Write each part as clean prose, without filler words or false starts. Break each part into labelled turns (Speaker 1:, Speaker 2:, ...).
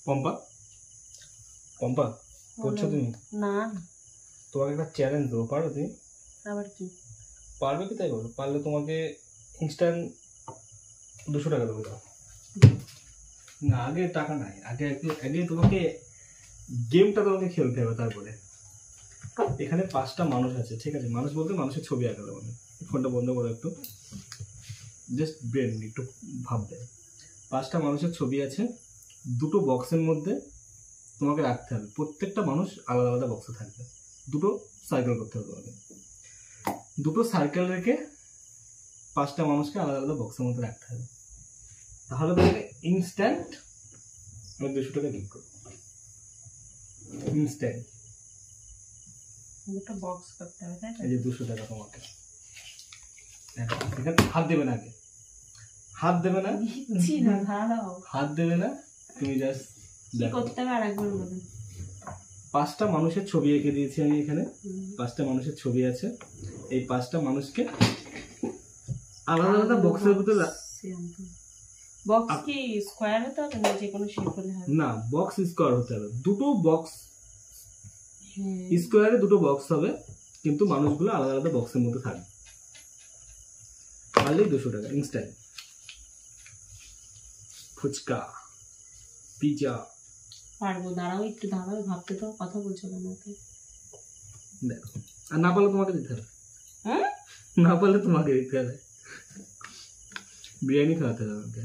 Speaker 1: পম্পা পম্পা করছো তুমি?
Speaker 2: না
Speaker 1: তোমাকে একটা চ্যালেঞ্জ দেবো, পারো তুমি?
Speaker 2: আবার কি
Speaker 1: পারবে কি তাই বলো? পারলে তোমাকে ইনস্ট্যান্ট 200 টাকা দেবো। না আগে টাকা নাই, আগে আগে তোমাকে গেমটা তোমাকে খেলতে হবে। তারপরে এখানে 5টা মানুষ আছে, ঠিক আছে? মানুষ বলতে মানুষের ছবি আঁকালে মানে। ফোনটা বন্ধ করো একটু, জাস্ট ব্রেন একটু ভাববে। 5টা মানুষের ছবি আছে, 2টো বক্সের মধ্যে তোমাকে রাখতে হবে। প্রত্যেকটা মানুষ আলাদা আলাদা বক্সে থাকবে। 2টো সার্কেল করতে হবে তোমাকে। 2টো সার্কেল রেখে 5টা মানুষকে আলাদা আলাদা বক্সের মধ্যে রাখতে হবে। তাহলে তোমাকে ইনস্ট্যান্ট আমি 200 টাকা গিফট করবো। ইনস্ট্যান্ট
Speaker 2: দুটো বক্স করতে হবে, তাই তো?
Speaker 1: এই যে 200 টাকা তোমাকে। এখানে হাত দেবে না, আগে হাত দেবে না,
Speaker 2: জি না দাঁড়াও,
Speaker 1: হাত দেবে না, তুমি জাস্ট
Speaker 2: কি করতে হবে আরেকবার বলুন।
Speaker 1: 5টা মানুষের ছবি এঁকে দিয়েছি আমি এখানে। 5টা মানুষের ছবি আছে। এই 5টা মানুষকে আলাদা আলাদা বক্সের ভিতরে
Speaker 2: বক্স কি স্কয়ার হতে হবে না যে কোনো শেপ হলে হবে?
Speaker 1: না, বক্স স্কয়ার হতে হবে। 2টো বক্স স্কয়ারে 2টো বক্স হবে, কিন্তু মানুষগুলো আলাদা আলাদা বক্সের মধ্যে থাকবে। তাহলে 200 টাকা ইনস্ট্যান্ট। ফুচকা, পিজা।
Speaker 2: পারবো, দাঁড়াও একটু, দাঁড়াও ভাবতে তো, কথা বলছো কেন?
Speaker 1: দেখো, আর না পারলে তোমাকে দিতে হবে।
Speaker 2: হ্যাঁ,
Speaker 1: না পারলে তোমাকে দিতে হবে। বিরিয়ানি খাওয়াতে হবে আমাকে।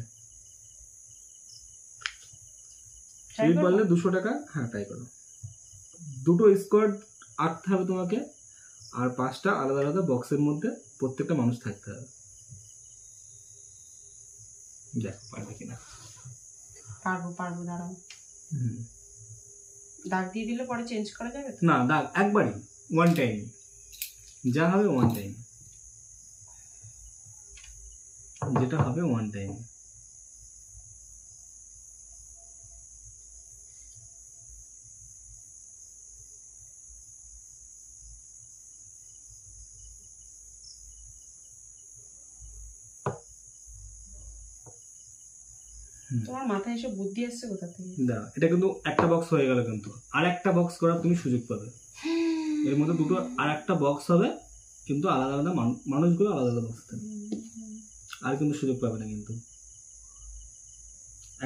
Speaker 1: তুমি পারলে 200 টাকা। হ্যাঁ, তাই করো। 2টো স্কোয়ার আঁকতে হবে তোমাকে, আর 5টা আলাদা আলাদা বক্সের মধ্যে প্রত্যেকটা মানুষ থাকতে হবে। দেখো পারবে কিনা।
Speaker 2: পারবো পারবো, দাঁড়াও। দাগ দিয়ে দিলে পরে চেঞ্জ করা যাবে তো?
Speaker 1: না, দাগ একবারই, ওয়ান টাইম, যা হবে ওয়ান টাইম, যেটা হবে ওয়ান টাইম।
Speaker 2: তোমার মাথায় এসে বুদ্ধি আসছে কোথা থেকে?
Speaker 1: না, এটা কিন্তু একটা বক্স হয়ে গেল, কিন্তু আর একটা বক্স করার তুমি সুযোগ পাবে। এর মধ্যে 2টো আর একটা বক্স হবে, কিন্তু আলাদা আলাদা মানুষগুলো আলাদা আলাদা বক্স থাকবে। আর কিন্তু সুযোগ পাবে না। কিন্তু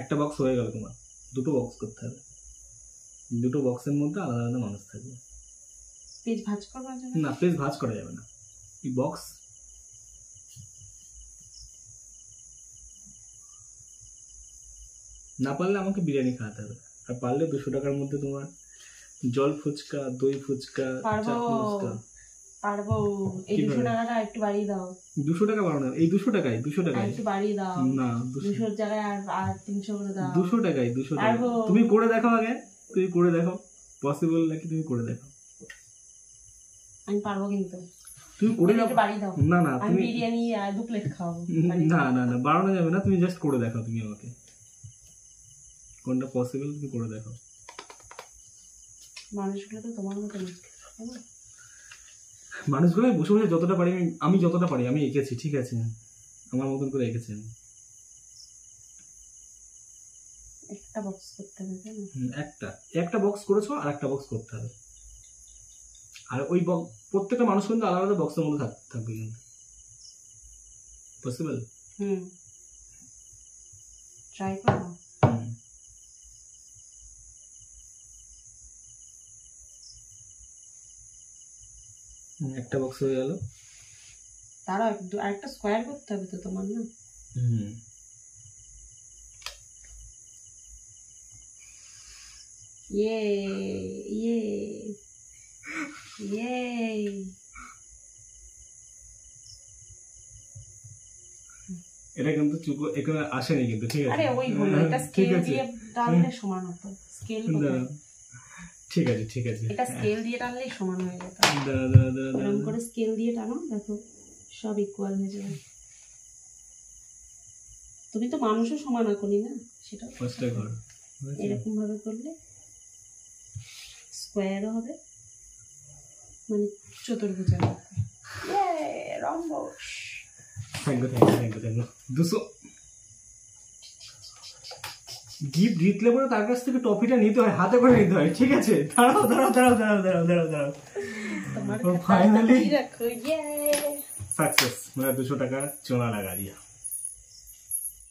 Speaker 1: একটা বক্স হয়ে গেল তোমার, 2টো বক্স করতে হবে। 2টো বক্সের মধ্যে আলাদা আলাদা মানুষ থাকবে।
Speaker 2: পেজ ভাঁজ করা যাবে
Speaker 1: না, পেজ ভাঁজ করা যাবে না। এই বক্স না পারলে আমাকে বিরিয়ানি খাওয়াতে হবে, আর পারলে 200 টাকার মধ্যে তোমার জল ফুচকা, দই ফুচকা, চাটনি ফুচকা।
Speaker 2: পারবো। এই 200 টাকাটা একটু বাড়িয়ে দাও।
Speaker 1: 200 টাকা বাড়ানো, এই 200 টাকায় 200 টাকায়
Speaker 2: একটু বাড়িয়ে দাও।
Speaker 1: না,
Speaker 2: 200 জায়গায় আর 300 করে দাও।
Speaker 1: 200 টাকায় 200 টাকা। তুমি করে দেখো আগে, তুমি করে দেখো পসিবল নাকি, তুমি করে দেখো।
Speaker 2: আমি পারবো, কিন্তু
Speaker 1: তুমি করে দাও।
Speaker 2: বাড়িয়ে দাও।
Speaker 1: না না,
Speaker 2: আমি
Speaker 1: তুমি
Speaker 2: বিরিয়ানি 2 প্লেট খাওয়াবো।
Speaker 1: না না না, বাড়ানো যাবে না। তুমি জাস্ট করে দেখো, তুমি আমাকে কোনটা পসিবল তুমি করে দেখো।
Speaker 2: মানুষগুলো তো তোমার মতো না,
Speaker 1: মানুষগুলো বসে বসে যতটা পারি আমি যতটা পারি আমি এঁকেছি, ঠিক আছে? আমার মতন করে এঁকেছি আমি।
Speaker 2: একটা বক্স করতে হবে, তাই না?
Speaker 1: একটা বক্স করেছো, আর একটা বক্স করতে হবে। আর ওই প্রত্যেকটা মানুষ কিন্তু আলাদা আলাদা বক্সের মধ্যে থাকবে। কিন্তু পসিবল?
Speaker 2: ট্রাই করো।
Speaker 1: একটা বক্স হয়ে গেল।
Speaker 2: তারা আরেকটা স্কয়ার করতে হবে তো তোমার, না? ইয়ে ইয়ে ইয়ে,
Speaker 1: এটা কিন্তু চুপ এখানে আসেনি কিন্তু, ঠিক আছে?
Speaker 2: আরে ওই হলো, এটা স্কেল দিয়ে টানলে সমান হতো। স্কেল কোথায়?
Speaker 1: ঠিক আছে ঠিক আছে,
Speaker 2: এটা স্কেল দিয়ে টানলেই সমান হয়ে যেত। এরকম করে স্কেল দিয়ে টানো, দেখো সব ইকুয়াল হয়ে যাবে। তুমি তো মানুষও সমান আঁকনি না, সেটা এরকম ভাবে করলে স্কোয়ারও হবে, মানে চতুর্ভুজের মতো। Rhombus.
Speaker 1: Thank you thank you thank you thank you. Gift জিতলে পরে তার কাছ থেকে ট্রফিটা নিতে হয়, হাতে করে নিতে হয়, ঠিক আছে? দাঁড়াও দাঁড়াও দাঁড়াও দাঁড়াও দাঁড়াও দাঁড়াও দাঁড়াও
Speaker 2: তোমার
Speaker 1: ফাইনালি
Speaker 2: রাখো, ইয়ে
Speaker 1: सक्सेस। मेरा 200 টাকা चोना लगा दिया।